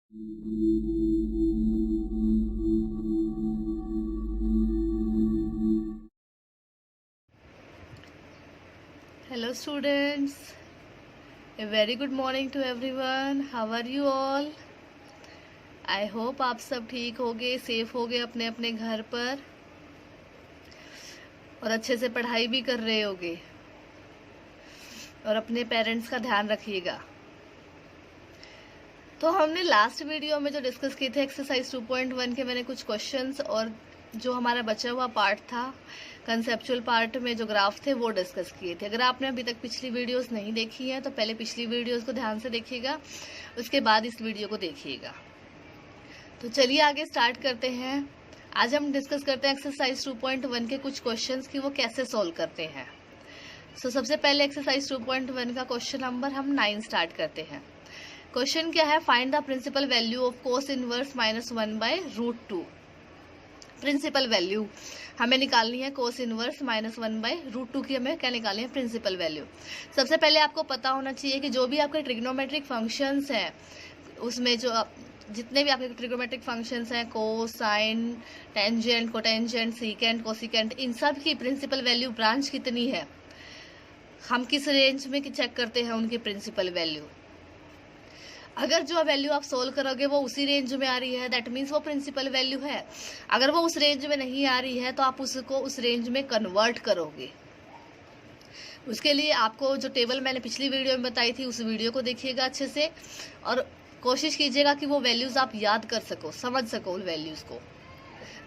Hello students, a very good morning to everyone. How are you all? I hope आप सब ठीक होगे, safe होगे अपने अपने घर पर और अच्छे से पढ़ाई भी कर रहे होगे और अपने पेरेंट्स का ध्यान रखिएगा। तो हमने लास्ट वीडियो में जो डिस्कस किए थे एक्सरसाइज 2.1 के मैंने कुछ क्वेश्चंस और जो हमारा बचा हुआ पार्ट था कंसेप्चुअल पार्ट में जो ग्राफ थे वो डिस्कस किए थे। अगर आपने अभी तक पिछली वीडियोस नहीं देखी हैं तो पहले पिछली वीडियोस को ध्यान से देखिएगा, उसके बाद इस वीडियो को देखिएगा। तो चलिए आगे स्टार्ट करते हैं। आज हम डिस्कस करते हैं एक्सरसाइज 2.1 के कुछ क्वेश्चंस की वो कैसे सोल्व करते हैं। सबसे पहले एक्सरसाइज 2.1 का क्वेश्चन नंबर हम 9 स्टार्ट करते हैं। क्वेश्चन क्या है, find the principal value of cos inverse -1/√2। Principal value हमें निकालनी है, कोस इनवर्स -1/√2 की हमें क्या निकालनी है, प्रिंसिपल वैल्यू। सबसे पहले आपको पता होना चाहिए कि जो भी आपके ट्रिग्नोमेट्रिक फंक्शंस हैं उसमें जो जितने भी आपके ट्रिग्नोमेट्रिक फंक्शंस हैं, cos, sine, tangent, cotangent, secant, cosecant, इन सब की प्रिंसिपल वैल्यू ब्रांच कितनी है, हम किस रेंज में चेक करते हैं उनकी प्रिंसिपल वैल्यू। अगर जो वैल्यू आप सोल्व करोगे वो उसी रेंज में आ रही है, दैट मीन्स वो प्रिंसिपल वैल्यू है। अगर वो उस रेंज में नहीं आ रही है तो आप उसको उस रेंज में कन्वर्ट करोगे। उसके लिए आपको जो टेबल मैंने पिछली वीडियो में बताई थी उस वीडियो को देखिएगा अच्छे से और कोशिश कीजिएगा कि वो वैल्यूज आप याद कर सको, समझ सको उन वैल्यूज को।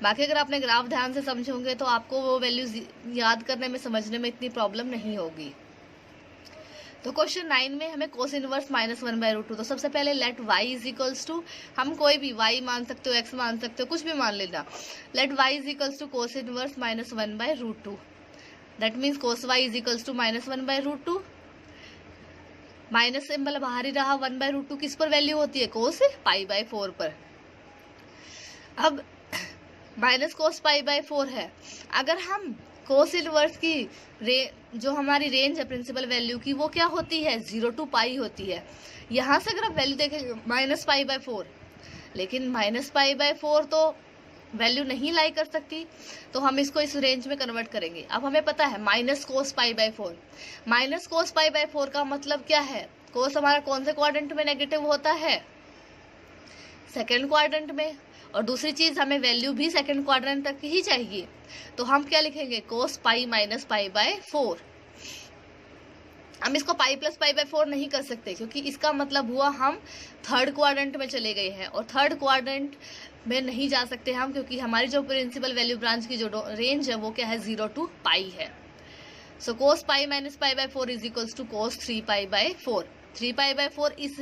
बाकी अगर आपने ग्राफ ध्यान से समझोगे तो आपको वो वैल्यूज याद करने में, समझने में इतनी प्रॉब्लम नहीं होगी। तो क्वेश्चन 9 में हमें कोस इनवर्स -1/√2। तो सबसे पहले let y is equals to, हम कोई भी y मान सकते हो, x मान सकते हो, कुछ भी मान लेना। Let y is equals to cos inverse -1/√2। That means cos y is equals to -1/√2। Minus symbol बाहर ही रहा, 1/√2 किस पर वैल्यू होती है, कोस π/4 पर। अब माइनस कोस π/4 है। अगर हम कोस इनवर्स की जो हमारी रेंज है प्रिंसिपल वैल्यू की वो क्या होती है, 0 to π होती है। यहाँ से अगर आप वैल्यू देखेंगे -π/4, लेकिन -π/4 तो वैल्यू नहीं लाई कर सकती, तो हम इसको इस रेंज में कन्वर्ट करेंगे। अब हमें पता है माइनस कोस π/4, माइनस कोस π/4 का मतलब क्या है, कोस हमारा कौन से क्वाड्रेंट में नेगेटिव होता है, सेकेंड क्वाड्रेंट में। और दूसरी चीज हमें वैल्यू भी सेकंड क्वाड्रेंट तक ही चाहिए, तो हम क्या लिखेंगे, कोस पाई माइनस π/4। हम इसको पाई प्लस π/4 नहीं कर सकते क्योंकि इसका मतलब हुआ हम थर्ड क्वाड्रेंट में चले गए हैं और थर्ड क्वाड्रेंट में नहीं जा सकते हम, क्योंकि हमारी जो प्रिंसिपल वैल्यू ब्रांच की जो रेंज है वो क्या है, 0 to π है। So cos pi minus π/4 is equals to cos 3π/4। 3π/4 इस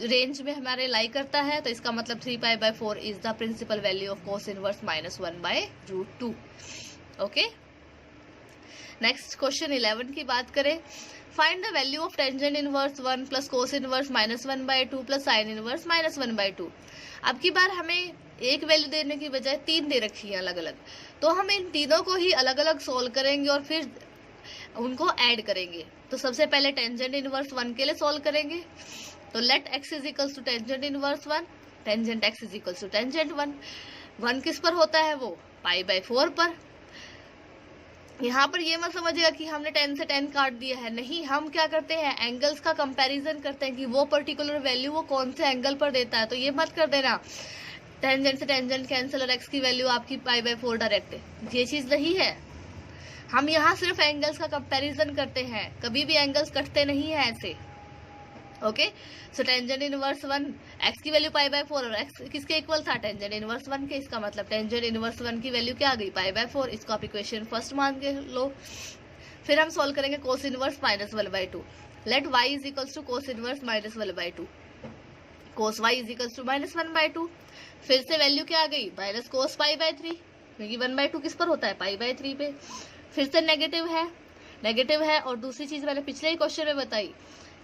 रेंज में हमारे लाई करता है, तो इसका मतलब 3π/4 is the principal value of cos inverse -1/√2। Okay, next question 11 की बात करें। Find the value of tangent inverse 1 plus cos inverse -1/2 plus sine inverse -1/2। अब की बार हमें एक वैल्यू देने की बजाय 3 दे रखी है अलग अलग, तो हम इन तीनों को ही अलग अलग सोल्व करेंगे और फिर उनको ऐड करेंगे। तो सबसे पहले टेंजेंट इनवर्स 1 के लिए सोल्व करेंगे। तो let x is equals to tangent inverse 1, tangent x is equals to tangent 1। 1 किस पर होता है, वो π/4 पर। यहाँ पर ये मत समझिएगा कि हमने 10 से 10 काट दिया है, नहीं, हम क्या करते हैं, एंगल्स का कंपैरिजन करते हैं कि वो पर्टिकुलर वैल्यू वो कौन से एंगल पर देता है। तो ये मत कर देना टेंजेंट से टेंजेंट कैंसिल और x की वैल्यू आपकी π/4 डायरेक्ट है, ये चीज नहीं है। हम यहाँ सिर्फ एंगल्स का कंपैरिजन करते हैं, कभी भी एंगल्स कटते नहीं है ऐसे। Okay, so tangent inverse 1, x की वैल्यू π/4 और x किसके इक्वल था, टेंजेंट इनवर्स 1 के। इसका मतलब टेंजेंट इनवर्स 1 की वैल्यू क्या आ गई, π/4। इसको आप इक्वेशन फर्स्ट मान के लो। फिर हम सोल्व करेंगे cos inverse -1/2। Let y is equals to cos inverse -1/2। Cos y is equals to -1/2। फिर से वैल्यू क्या आ गई, माइनस कोस π/3, क्योंकि 1/2 किस पर होता है, π/3 पे। फिर से नेगेटिव है। और दूसरी चीज मैंने पिछले ही क्वेश्चन में बताई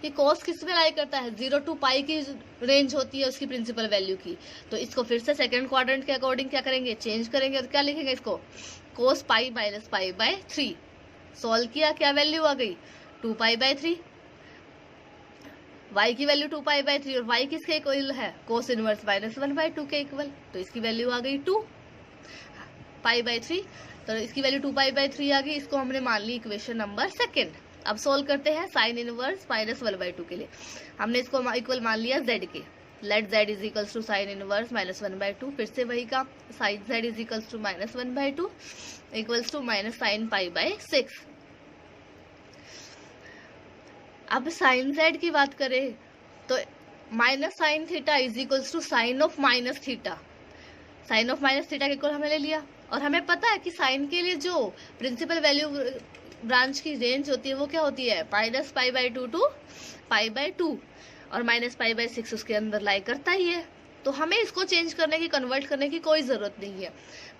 कि कोस किस में लाई करता है, 0 to π की रेंज होती है उसकी प्रिंसिपल वैल्यू की। तो इसको फिर से सेकंड क्वाड्रेंट के अकॉर्डिंग क्या करेंगे, चेंज करेंगे और क्या लिखेंगे इसको, कोस पाई माइनस π/3। सॉल्व किया, क्या वैल्यू आ गई, 2π/3। y की वैल्यू 2π/3 और y किसके इक्वल है, कोस इनवर्स -1/2 के इक्वल, तो इसकी वैल्यू आ गई 2π/3, तो इसकी वैल्यू 2π/3 आ गई। इसको हमने मान ली इक्वेशन नंबर सेकेंड। अब सोल्व करते हैं साइन इनवर्स -1/2 के लिए। हमने इसको इक्वल मान लिया z के, let z is equals to sine inverse -1/2, फिर से वही काम, sine z is equals to -1/2 equals to minus sine π/6। अब साइन z की बात करें तो minus sine theta is equals to sine of minus theta, sine of minus theta के इक्वल हमने ले लिया। और हमें पता है कि साइन के लिए जो प्रिंसिपल वैल्यू ब्रांच की रेंज होती है वो क्या होती है, -π/2 टू π/2, और -π/6 उसके अंदर लाई करता ही है। तो हमें इसको चेंज करने की, कन्वर्ट करने की कोई ज़रूरत नहीं है।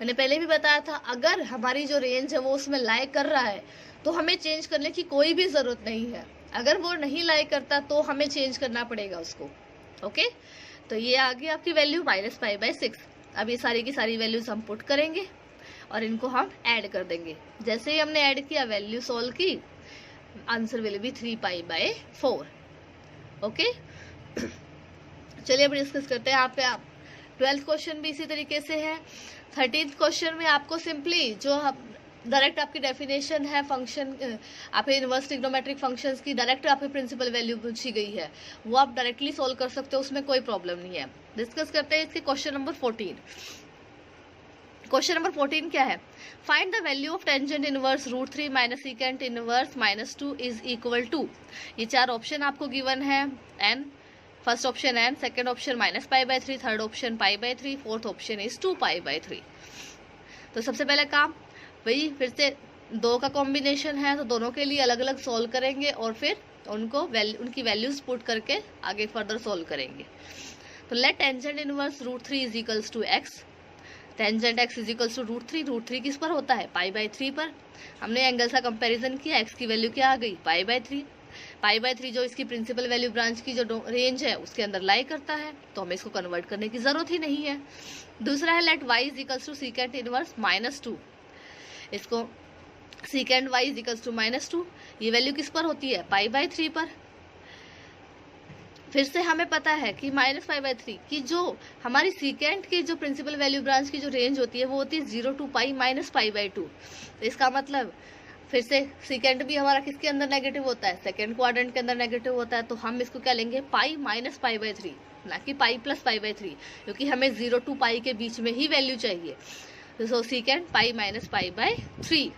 मैंने पहले भी बताया था, अगर हमारी जो रेंज है वो उसमें लाई कर रहा है तो हमें चेंज करने की कोई भी ज़रूरत नहीं है। अगर वो नहीं लाई करता तो हमें चेंज करना पड़ेगा उसको। ओके, तो ये आ गई आपकी वैल्यू -π/6। अब ये सारी की सारी वैल्यूज हम पुट करेंगे और इनको हम ऐड कर देंगे। जैसे ही हमने ऐड किया, वैल्यू सोल्व की, आंसर विल बी 3π/4। ओके, चलिए अब डिस्कस करते हैं। यहाँ पे आप 12th क्वेश्चन भी इसी तरीके से है। 13th क्वेश्चन में आपको सिंपली जो डायरेक्ट आपकी डेफिनेशन है फंक्शन, आपके इनवर्स ट्रिग्नोमेट्रिक फंक्शंस की डायरेक्ट आपकी प्रिंसिपल वैल्यू पूछी गई है, वो आप डायरेक्टली सोल्व कर सकते हो, उसमें कोई प्रॉब्लम नहीं है। डिस्कस करते हैं इसके क्वेश्चन नंबर 14। क्वेश्चन नंबर 14 क्या है, find the value of tangent inverse √3 minus secant inverse -2 is equal to. ये चार ऑप्शन आपको गिवन है, N, first option N, second option -π/3, third option π/3, fourth option is 2π/3। तो सबसे पहले काम वही, फिर से दो का कॉम्बिनेशन है तो दोनों के लिए अलग अलग सोल्व करेंगे और फिर उनको उनकी वैल्यूज पुट करके आगे फर्दर सोल्व करेंगे। तो let tangent inverse √3 is equals to x, tangent x is equals to √3 किस पर होता है, π/3 पर। हमने एंगल का कंपैरिजन किया, x की वैल्यू क्या आ गई, π/3 जो इसकी प्रिंसिपल वैल्यू ब्रांच की जो रेंज है उसके अंदर लाई करता है, तो हमें इसको कन्वर्ट करने की जरूरत ही नहीं है। दूसरा है let y is equals to secant inverse -2, इसको secant y is equals to -2, ये वैल्यू किस पर होती है, π/3 पर। फिर से हमें पता है कि -π/3 की जो हमारी सीकेंट की जो प्रिंसिपल वैल्यू ब्रांच की जो रेंज होती है वो होती है 0 to π -π/2। तो इसका मतलब फिर से सीकेंट भी हमारा किसके अंदर नेगेटिव होता है, सेकेंड क्वाड्रेंट के अंदर नेगेटिव होता है, तो हम इसको क्या लेंगे, π - π/3, ना कि π + π/3, क्योंकि हमें 0 to π के बीच में ही वैल्यू चाहिए। तो सो सीकेंट π - π/3।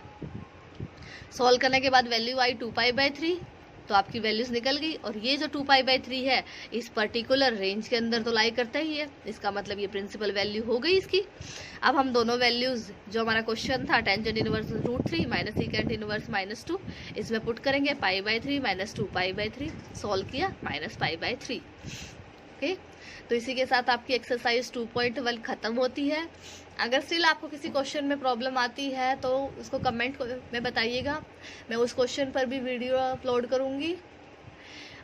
सॉल्व करने के बाद वैल्यू आई 2π/3, तो आपकी वैल्यूज निकल गई। और ये जो 2π/3 है इस पर्टिकुलर रेंज के अंदर तो लाई करता ही है, इसका मतलब ये प्रिंसिपल वैल्यू हो गई इसकी। अब हम दोनों वैल्यूज जो हमारा क्वेश्चन था, tangent inverse √3 minus secant inverse -2, इसमें पुट करेंगे π/3 - 2π/3, सॉल्व किया -π/3। ओके, तो इसी के साथ आपकी एक्सरसाइज 2.1 खत्म होती है। अगर स्टिल आपको किसी क्वेश्चन में प्रॉब्लम आती है तो उसको कमेंट में बताइएगा, मैं उस क्वेश्चन पर भी वीडियो अपलोड करूँगी।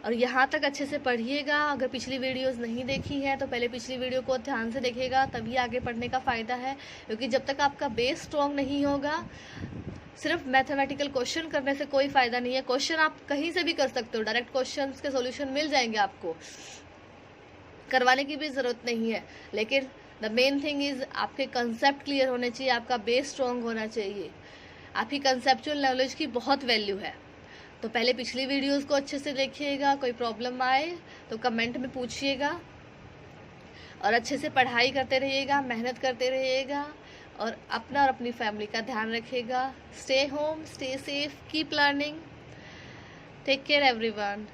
और यहाँ तक अच्छे से पढ़िएगा। अगर पिछली वीडियोस नहीं देखी है तो पहले पिछली वीडियो को ध्यान से देखिएगा, तभी आगे पढ़ने का फ़ायदा है। क्योंकि जब तक आपका बेस स्ट्रॉन्ग नहीं होगा, सिर्फ मैथमेटिकल क्वेश्चन करने से कोई फ़ायदा नहीं है। क्वेश्चन आप कहीं से भी कर सकते हो, डायरेक्ट क्वेश्चन के सोल्यूशन मिल जाएंगे आपको, करवाने की भी ज़रूरत नहीं है। लेकिन द मेन थिंग इज़ आपके कंसेप्ट क्लियर होने चाहिए, आपका बेस स्ट्रॉन्ग होना चाहिए। आपकी कंसेप्चुअल नॉलेज की बहुत वैल्यू है। तो पहले पिछली वीडियोस को अच्छे से देखिएगा, कोई प्रॉब्लम आए तो कमेंट में पूछिएगा और अच्छे से पढ़ाई करते रहिएगा, मेहनत करते रहिएगा और अपना और अपनी फैमिली का ध्यान रखिएगा। Stay home, stay safe, keep learning, take care everyone.